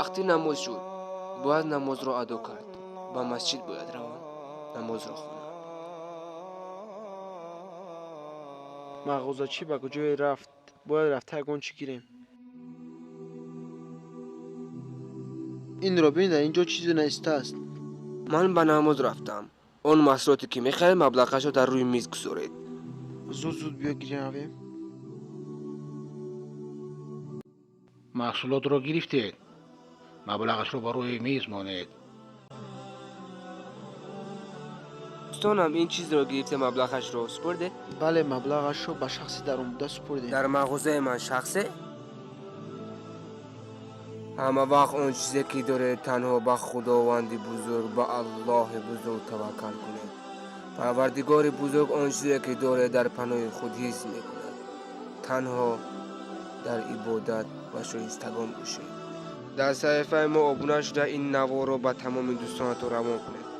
وقتی نماز شد باید نماز را ادا کرد. به مسجد باید روان نماز را خوند. مغازچی به کجای رفت؟ باید رفته گنچی گیریم. این را ببین، در اینجا چیزی نیسته است. من به نماز رفتم. اون محصولاتی که میخواهید مبلغش را در روی میز گذارید. زود زود بیا گیریم رویم. محصولات را گرفتید. مبلغش را بر روی میز مانید. دوستانم این چیز را گرفته مبلغش را سپرده. بله، مبلغش رو به شخصی در اون بوده سپردیم. در مغازه من شخصه همه وقت اون چیزی که داره تنها به خداوند بزرگ به الله بزرگ توکل کنه. پروردگار بزرگ اون چیزی که داره در پناه خود حفظ میکنه. تنها در عبادت و شایستگان باشه. در صحیفه ما ابونه شده این نوار رو به تمام دوستانتون روان کنید.